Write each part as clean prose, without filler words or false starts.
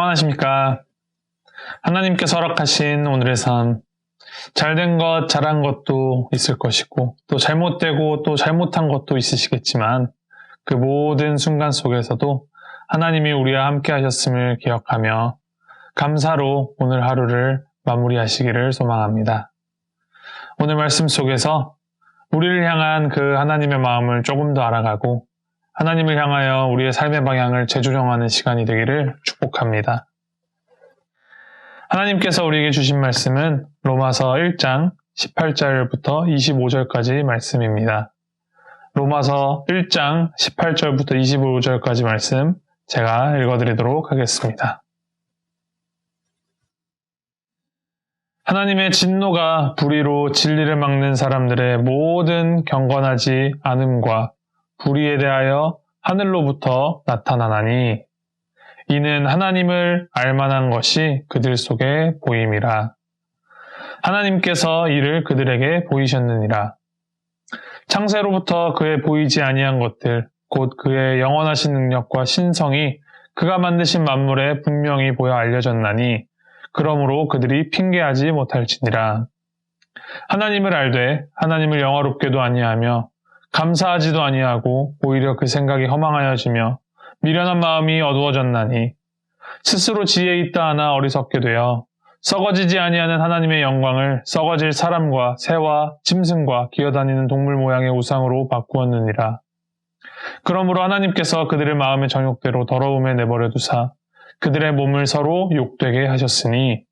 평안하십니까? 하나님께서 허락하신 오늘의 삶, 잘된 것, 잘한 것도 있을 것이고 또 잘못되고 또 잘못한 것도 있으시겠지만 그 모든 순간 속에서도 하나님이 우리와 함께 하셨음을 기억하며 감사로 오늘 하루를 마무리하시기를 소망합니다. 오늘 말씀 속에서 우리를 향한 그 하나님의 마음을 조금 더 알아가고 하나님을 향하여 우리의 삶의 방향을 재조정하는 시간이 되기를 축복합니다. 하나님께서 우리에게 주신 말씀은 로마서 1장 18절부터 25절까지 말씀입니다. 로마서 1장 18절부터 25절까지 말씀 제가 읽어드리도록 하겠습니다. 하나님의 진노가 불의로 진리를 막는 사람들의 모든 경건하지 않음과 불의에 대하여 하늘로부터 나타나나니 이는 하나님을 알만한 것이 그들 속에 보임이라. 하나님께서 이를 그들에게 보이셨느니라. 창세로부터 그의 보이지 아니한 것들, 곧 그의 영원하신 능력과 신성이 그가 만드신 만물에 분명히 보여 알려졌나니 그러므로 그들이 핑계하지 못할지니라. 하나님을 알되 하나님을 영화롭게도 아니하며 감사하지도 아니하고 오히려 그 생각이 허망하여지며 미련한 마음이 어두워졌나니 스스로 지혜 있다 하나 어리석게 되어 썩어지지 아니하는 하나님의 영광을 썩어질 사람과 새와 짐승과 기어다니는 동물 모양의 우상으로 바꾸었느니라. 그러므로 하나님께서 그들의 마음의 정욕대로 더러움에 내버려 두사 그들의 몸을 서로 욕되게 하셨으니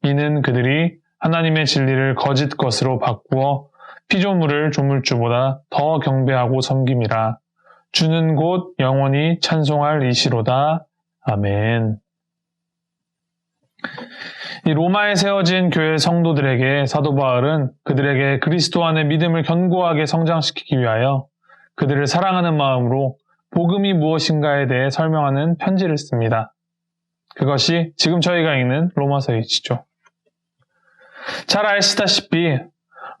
이는 그들이 하나님의 진리를 거짓 것으로 바꾸어 피조물을 조물주보다 더 경배하고 섬김이라. 주는 곧 영원히 찬송할 이시로다. 아멘. 이 로마에 세워진 교회 성도들에게 사도 바울은 그들에게 그리스도 안의 믿음을 견고하게 성장시키기 위하여 그들을 사랑하는 마음으로 복음이 무엇인가에 대해 설명하는 편지를 씁니다. 그것이 지금 저희가 읽는 로마서이지요. 잘 아시다시피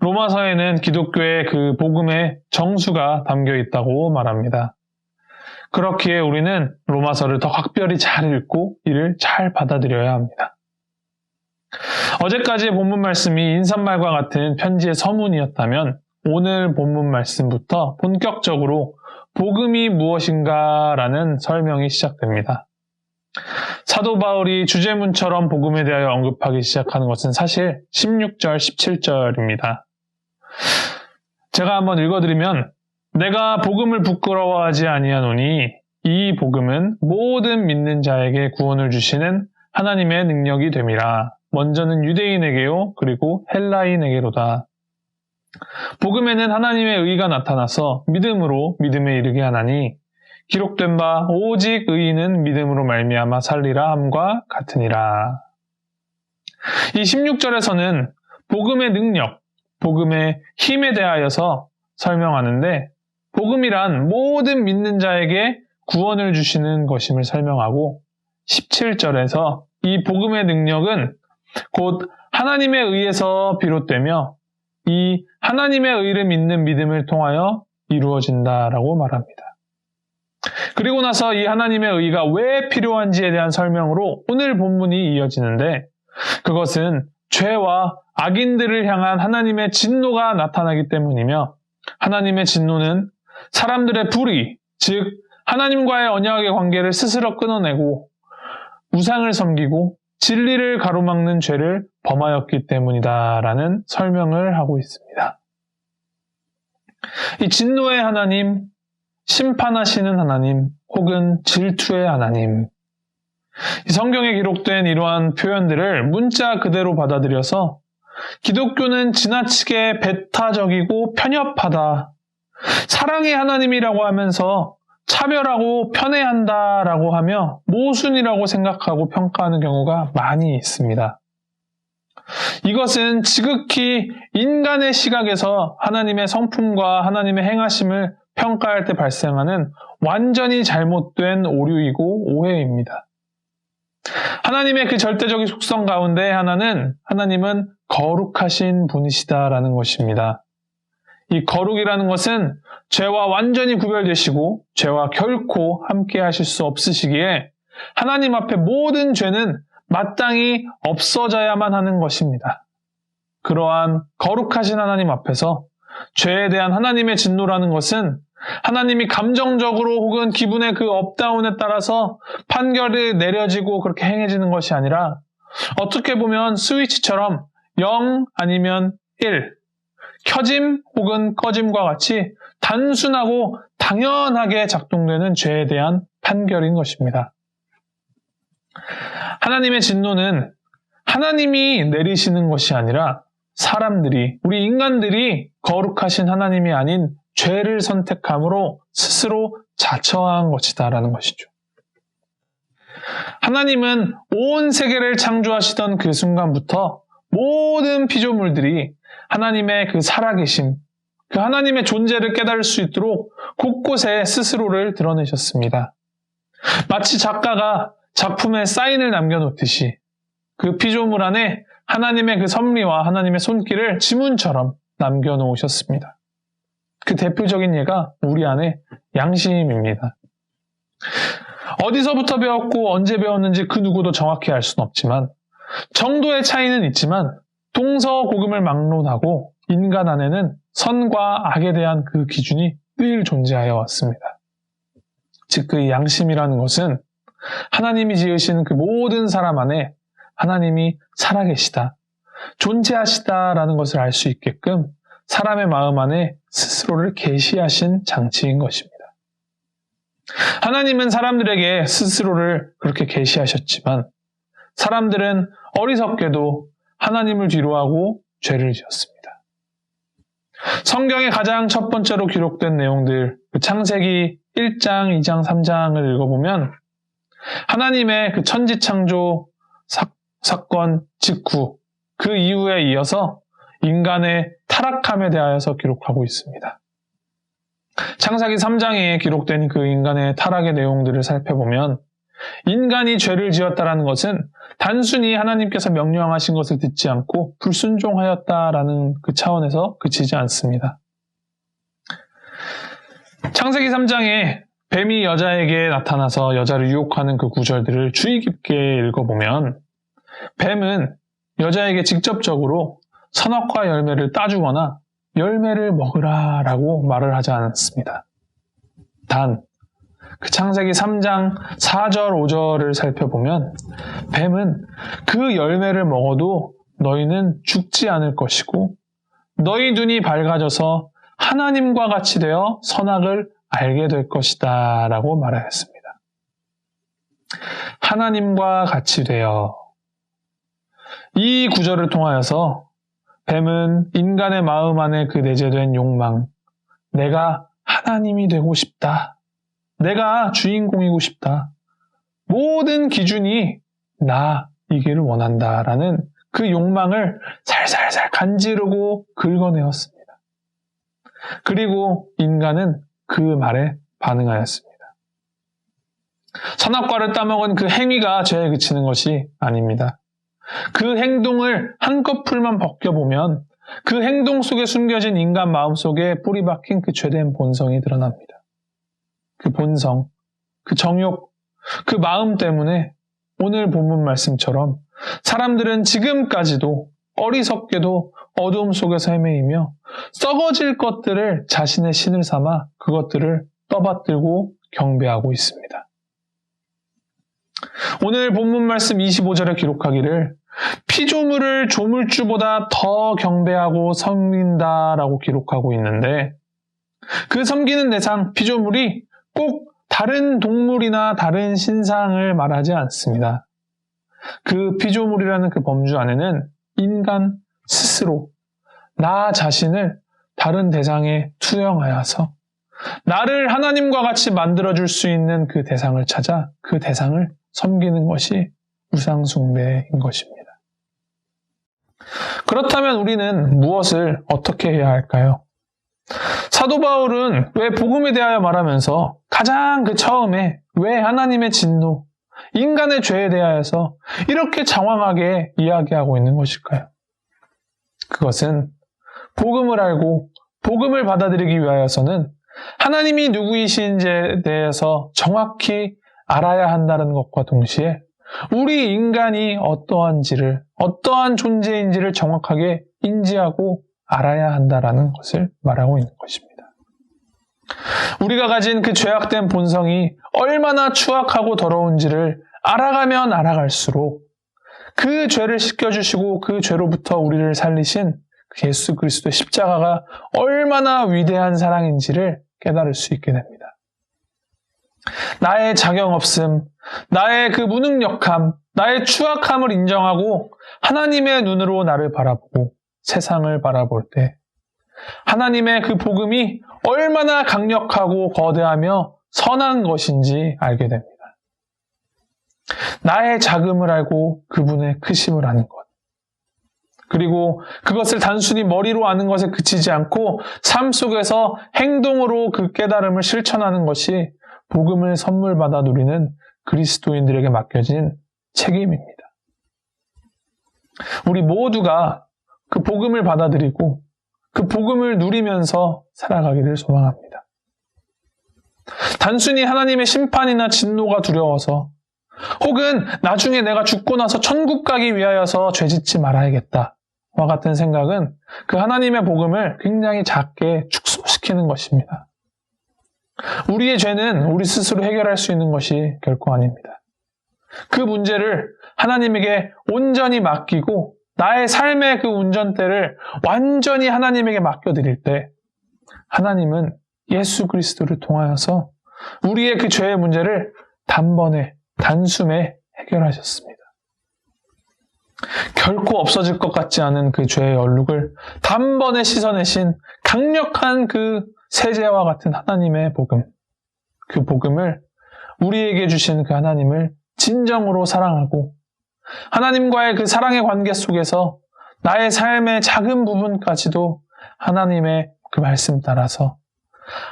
로마서에는 기독교의 그 복음의 정수가 담겨 있다고 말합니다. 그렇기에 우리는 로마서를 더 각별히 잘 읽고 이를 잘 받아들여야 합니다. 어제까지의 본문 말씀이 인사말과 같은 편지의 서문이었다면 오늘 본문 말씀부터 본격적으로 복음이 무엇인가라는 설명이 시작됩니다. 사도 바울이 주제문처럼 복음에 대하여 언급하기 시작하는 것은 사실 16절, 17절입니다. 제가 한번 읽어드리면 내가 복음을 부끄러워하지 아니하노니 이 복음은 모든 믿는 자에게 구원을 주시는 하나님의 능력이 됨이라. 먼저는 유대인에게요 그리고 헬라인에게로다. 복음에는 하나님의 의가 나타나서 믿음으로 믿음에 이르게 하나니 기록된 바 오직 의인은 믿음으로 말미암아 살리라 함과 같으니라. 이 16절에서는 복음의 능력, 복음의 힘에 대하여서 설명하는데 복음이란 모든 믿는 자에게 구원을 주시는 것임을 설명하고 17절에서 이 복음의 능력은 곧 하나님의 의에서 비롯되며 이 하나님의 의를 믿는 믿음을 통하여 이루어진다라고 말합니다. 그리고 나서 이 하나님의 의가 왜 필요한지에 대한 설명으로 오늘 본문이 이어지는데 그것은 죄와 악인들을 향한 하나님의 진노가 나타나기 때문이며 하나님의 진노는 사람들의 불의, 즉 하나님과의 언약의 관계를 스스로 끊어내고 우상을 섬기고 진리를 가로막는 죄를 범하였기 때문이다라는 설명을 하고 있습니다. 이 진노의 하나님, 심판하시는 하나님, 혹은 질투의 하나님. 이 성경에 기록된 이러한 표현들을 문자 그대로 받아들여서 기독교는 지나치게 배타적이고 편협하다. 사랑의 하나님이라고 하면서 차별하고 편애한다라고 하며 모순이라고 생각하고 평가하는 경우가 많이 있습니다. 이것은 지극히 인간의 시각에서 하나님의 성품과 하나님의 행하심을 평가할 때 발생하는 완전히 잘못된 오류이고 오해입니다. 하나님의 그 절대적인 속성 가운데 하나는 하나님은 거룩하신 분이시다라는 것입니다. 이 거룩이라는 것은 죄와 완전히 구별되시고 죄와 결코 함께 하실 수 없으시기에 하나님 앞에 모든 죄는 마땅히 없어져야만 하는 것입니다. 그러한 거룩하신 하나님 앞에서 죄에 대한 하나님의 진노라는 것은 하나님이 감정적으로 혹은 기분의 그 업다운에 따라서 판결이 내려지고 그렇게 행해지는 것이 아니라 어떻게 보면 스위치처럼 0 아니면 1, 켜짐 혹은 꺼짐과 같이 단순하고 당연하게 작동되는 죄에 대한 판결인 것입니다. 하나님의 진노는 하나님이 내리시는 것이 아니라 사람들이, 우리 인간들이 거룩하신 하나님이 아닌 죄를 선택함으로 스스로 자처한 것이다라는 것이죠. 하나님은 온 세계를 창조하시던 그 순간부터 모든 피조물들이 하나님의 그 살아계심, 그 하나님의 존재를 깨달을 수 있도록 곳곳에 스스로를 드러내셨습니다. 마치 작가가 작품에 사인을 남겨놓듯이 그 피조물 안에 하나님의 그 섭리와 하나님의 손길을 지문처럼 남겨놓으셨습니다. 그 대표적인 예가 우리 안에 양심입니다. 어디서부터 배웠고 언제 배웠는지 그 누구도 정확히 알 수는 없지만 정도의 차이는 있지만 동서고금을 막론하고 인간 안에는 선과 악에 대한 그 기준이 늘 존재하여 왔습니다. 즉 그 양심이라는 것은 하나님이 지으신 그 모든 사람 안에 하나님이 살아계시다, 존재하시다라는 것을 알 수 있게끔 사람의 마음 안에 스스로를 계시하신 장치인 것입니다. 하나님은 사람들에게 스스로를 그렇게 계시하셨지만 사람들은 어리석게도 하나님을 뒤로하고 죄를 지었습니다. 성경의 가장 첫 번째로 기록된 내용들, 그 창세기 1장, 2장, 3장을 읽어보면 하나님의 그 천지창조 사건 직후, 그 이후에 이어서 인간의 타락함에 대하여서 기록하고 있습니다. 창세기 3장에 기록된 그 인간의 타락의 내용들을 살펴보면 인간이 죄를 지었다라는 것은 단순히 하나님께서 명령하신 것을 듣지 않고 불순종하였다라는 그 차원에서 그치지 않습니다. 창세기 3장에 뱀이 여자에게 나타나서 여자를 유혹하는 그 구절들을 주의 깊게 읽어보면 뱀은 여자에게 직접적으로 선악과 열매를 따주거나 열매를 먹으라라고 말을 하지 않았습니다. 단, 그 창세기 3장 4절, 5절을 살펴보면 뱀은 그 열매를 먹어도 너희는 죽지 않을 것이고 너희 눈이 밝아져서 하나님과 같이 되어 선악을 알게 될 것이다 라고 말하였습니다. 하나님과 같이 되어, 이 구절을 통하여서 뱀은 인간의 마음 안에 그 내재된 욕망, 내가 하나님이 되고 싶다, 내가 주인공이고 싶다, 모든 기준이 나이기를 원한다라는 그 욕망을 살살살 간지르고 긁어내었습니다. 그리고 인간은 그 말에 반응하였습니다. 선악과를 따먹은 그 행위가 죄에 그치는 것이 아닙니다. 그 행동을 한꺼풀만 벗겨보면 그 행동 속에 숨겨진 인간 마음 속에 뿌리 박힌 그 죄된 본성이 드러납니다. 그 본성, 그 정욕, 그 마음 때문에 오늘 본문 말씀처럼 사람들은 지금까지도 어리석게도 어두움 속에서 헤매이며 썩어질 것들을 자신의 신을 삼아 그것들을 떠받들고 경배하고 있습니다. 오늘 본문 말씀 25절에 기록하기를 피조물을 조물주보다 더 경배하고 섬긴다라고 기록하고 있는데 그 섬기는 대상, 피조물이 꼭 다른 동물이나 다른 신상을 말하지 않습니다. 그 피조물이라는 그 범주 안에는 인간 스스로 나 자신을 다른 대상에 투영하여서 나를 하나님과 같이 만들어줄 수 있는 그 대상을 찾아 그 대상을 섬기는 것이 우상숭배인 것입니다. 그렇다면 우리는 무엇을 어떻게 해야 할까요? 사도 바울은 왜 복음에 대하여 말하면서 가장 그 처음에 왜 하나님의 진노, 인간의 죄에 대하여서 이렇게 장황하게 이야기하고 있는 것일까요? 그것은 복음을 알고 복음을 받아들이기 위하여서는 하나님이 누구이신지에 대해서 정확히 알아야 한다는 것과 동시에 우리 인간이 어떠한 존재인지를 정확하게 인지하고 알아야 한다는 것을 말하고 있는 것입니다. 우리가 가진 그 죄악된 본성이 얼마나 추악하고 더러운지를 알아가면 알아갈수록 그 죄를 씻겨주시고 그 죄로부터 우리를 살리신 그 예수 그리스도의 십자가가 얼마나 위대한 사랑인지를 깨달을 수 있게 됩니다. 나의 자격 없음, 나의 그 무능력함, 나의 추악함을 인정하고 하나님의 눈으로 나를 바라보고 세상을 바라볼 때 하나님의 그 복음이 얼마나 강력하고 거대하며 선한 것인지 알게 됩니다. 나의 작음을 알고 그분의 크심을 아는 것. 그리고 그것을 단순히 머리로 아는 것에 그치지 않고 삶 속에서 행동으로 그 깨달음을 실천하는 것이 복음을 선물 받아 누리는 그리스도인들에게 맡겨진 책임입니다. 우리 모두가 그 복음을 받아들이고 그 복음을 누리면서 살아가기를 소망합니다. 단순히 하나님의 심판이나 진노가 두려워서 혹은 나중에 내가 죽고 나서 천국 가기 위하여서 죄짓지 말아야겠다와 같은 생각은 그 하나님의 복음을 굉장히 작게 축소시키는 것입니다. 우리의 죄는 우리 스스로 해결할 수 있는 것이 결코 아닙니다. 그 문제를 하나님에게 온전히 맡기고 나의 삶의 그 운전대를 완전히 하나님에게 맡겨드릴 때 하나님은 예수 그리스도를 통하여서 우리의 그 죄의 문제를 단숨에 해결하셨습니다. 결코 없어질 것 같지 않은 그 죄의 얼룩을 단번에 씻어내신 강력한 그 세제와 같은 하나님의 복음, 그 복음을 우리에게 주신 그 하나님을 진정으로 사랑하고 하나님과의 그 사랑의 관계 속에서 나의 삶의 작은 부분까지도 하나님의 그 말씀 따라서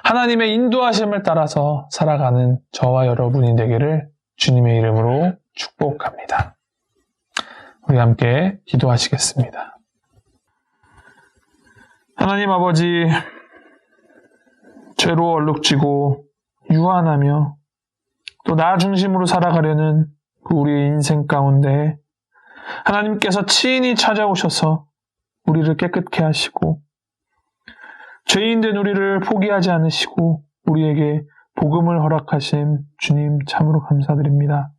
하나님의 인도하심을 따라서 살아가는 저와 여러분이 되기를 주님의 이름으로 축복합니다. 우리 함께 기도하시겠습니다. 하나님 아버지, 죄로 얼룩지고 유한하며 또 나 중심으로 살아가려는 그 우리의 인생 가운데 하나님께서 친히 찾아오셔서 우리를 깨끗게 하시고 죄인된 우리를 포기하지 않으시고 우리에게 복음을 허락하심 주님 참으로 감사드립니다.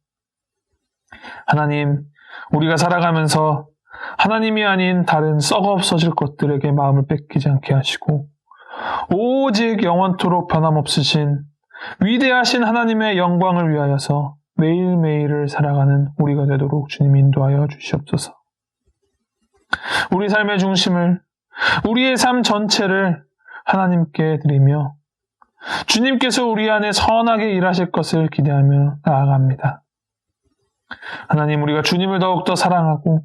하나님, 우리가 살아가면서 하나님이 아닌 다른 썩어 없어질 것들에게 마음을 뺏기지 않게 하시고 오직 영원토록 변함없으신 위대하신 하나님의 영광을 위하여서 매일매일을 살아가는 우리가 되도록 주님 인도하여 주시옵소서. 우리 삶의 중심을, 우리의 삶 전체를 하나님께 드리며 주님께서 우리 안에 선하게 일하실 것을 기대하며 나아갑니다. 하나님, 우리가 주님을 더욱더 사랑하고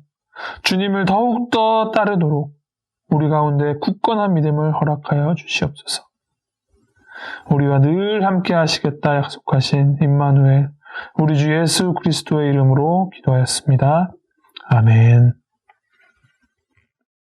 주님을 더욱더 따르도록 우리 가운데 굳건한 믿음을 허락하여 주시옵소서. 우리와 늘 함께 하시겠다 약속하신 임마누엘 우리 주 예수 그리스도의 이름으로 기도하였습니다. 아멘.